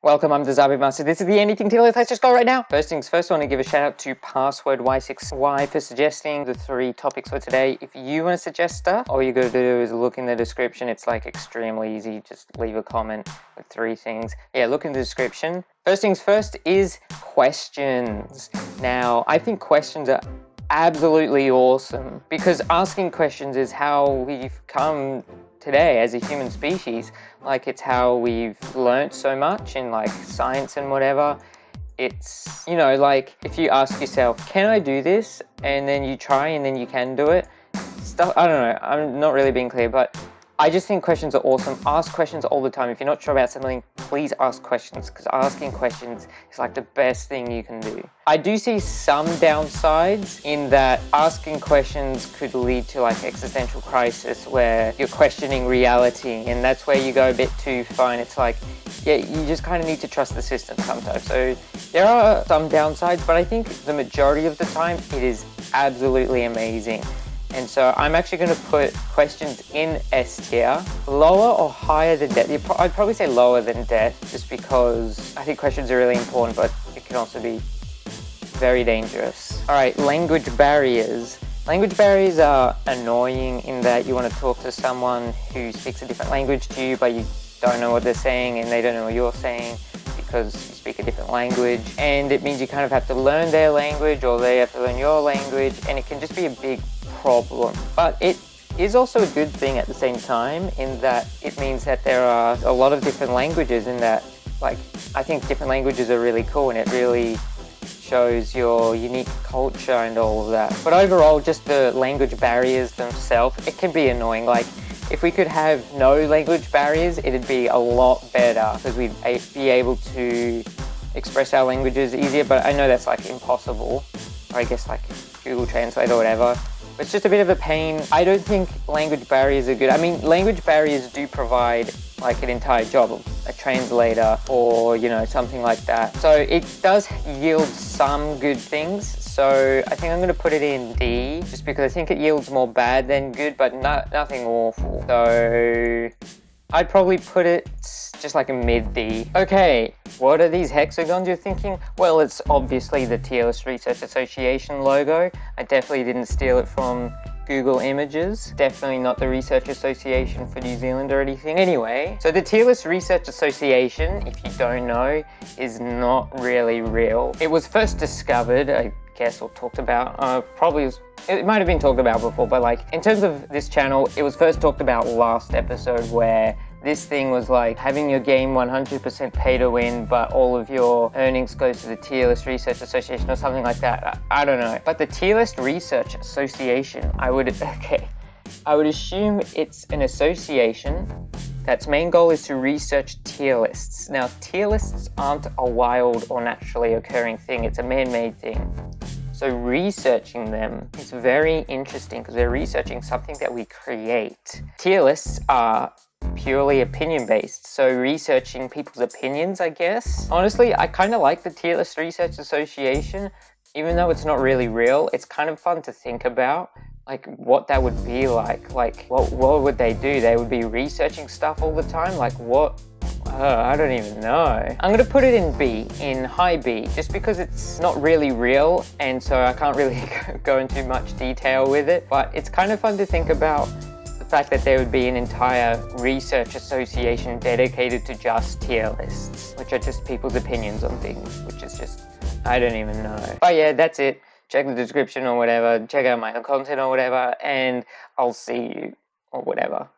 Welcome, I'm the Zarbimaster. This is the Anything tier list. Let's just go right now. First things first, I want to give a shout out to Password Y6Y for suggesting the 3 topics for today. If you want to suggest stuff, all you gotta do is look in the description. It's like extremely easy. Just leave a comment with 3 things. Yeah, look in the description. First things first is questions. Now, I think questions are absolutely awesome because asking questions is how we've come today as a human species. Like, it's how we've learnt so much in like science and whatever. It's, you know, like if you ask yourself, can I do this? And then you try and then you can do it. Stuff, I don't know, I'm not really being clear, but I just think questions are awesome. Ask questions all the time. If you're not sure about something, please ask questions, because asking questions is like the best thing you can do. I do see some downsides in that asking questions could lead to like existential crisis where you're questioning reality, and that's where you go a bit too far, and it's like, yeah, you just kind of need to trust the system sometimes. So there are some downsides, but I think the majority of the time it is absolutely amazing. And so I'm actually going to put questions in S tier, lower or higher than death. I'd probably say lower than death, just because I think questions are really important, but it can also be very dangerous. All right, language barriers. Language barriers are annoying in that you want to talk to someone who speaks a different language to you, but you don't know what they're saying and they don't know what you're saying because you speak a different language. And it means you kind of have to learn their language or they have to learn your language, and it can just be a big problem. But it is also a good thing at the same time, in that it means that there are a lot of different languages, in that, like, I think different languages are really cool and it really shows your unique culture and all of that. But overall, just the language barriers themselves, it can be annoying. Like, if we could have no language barriers, it'd be a lot better because we'd be able to express our languages easier, but I know that's like impossible. Or I guess like Google Translate or whatever. It's just a bit of a pain. I don't think language barriers are good. I mean, language barriers do provide like an entire job of a translator or, you know, something like that. So it does yield some good things. So I think I'm going to put it in D, just because I think it yields more bad than good, but nothing awful. So I'd probably put it just like a mid D. Okay, what are these hexagons, you're thinking? Well, it's obviously the Tier List Research Association logo. I definitely didn't steal it from Google Images. Definitely not the Research Association for New Zealand or anything. Anyway, so the Tier List Research Association, if you don't know, is not really real. It was first discovered, I guess, or talked about, it might have been talked about before, but like in terms of this channel, it was first talked about last episode, where this thing was like having your game 100% pay to win, but all of your earnings goes to the Tier List Research Association or something like that. I don't know. But the Tier List Research Association, I would assume it's an association that's main goal is to research tier lists. Now, tier lists aren't a wild or naturally occurring thing. It's a man-made thing. So researching them is very interesting because they're researching something that we create. Tier lists are purely opinion-based, so researching people's opinions, I guess. Honestly, I kind of like the Tier List Research Association, even though it's not really real. It's kind of fun to think about, like what that would be like. Like, what would they do? They would be researching stuff all the time? Like what? I don't even know. I'm gonna put it in B, in high B, just because it's not really real, and so I can't really go into much detail with it, but it's kind of fun to think about the fact that there would be an entire research association dedicated to just tier lists, which are just people's opinions on things, which is just, I don't even know. But yeah, that's it. Check the description or whatever, check out my content or whatever, and I'll see you or whatever.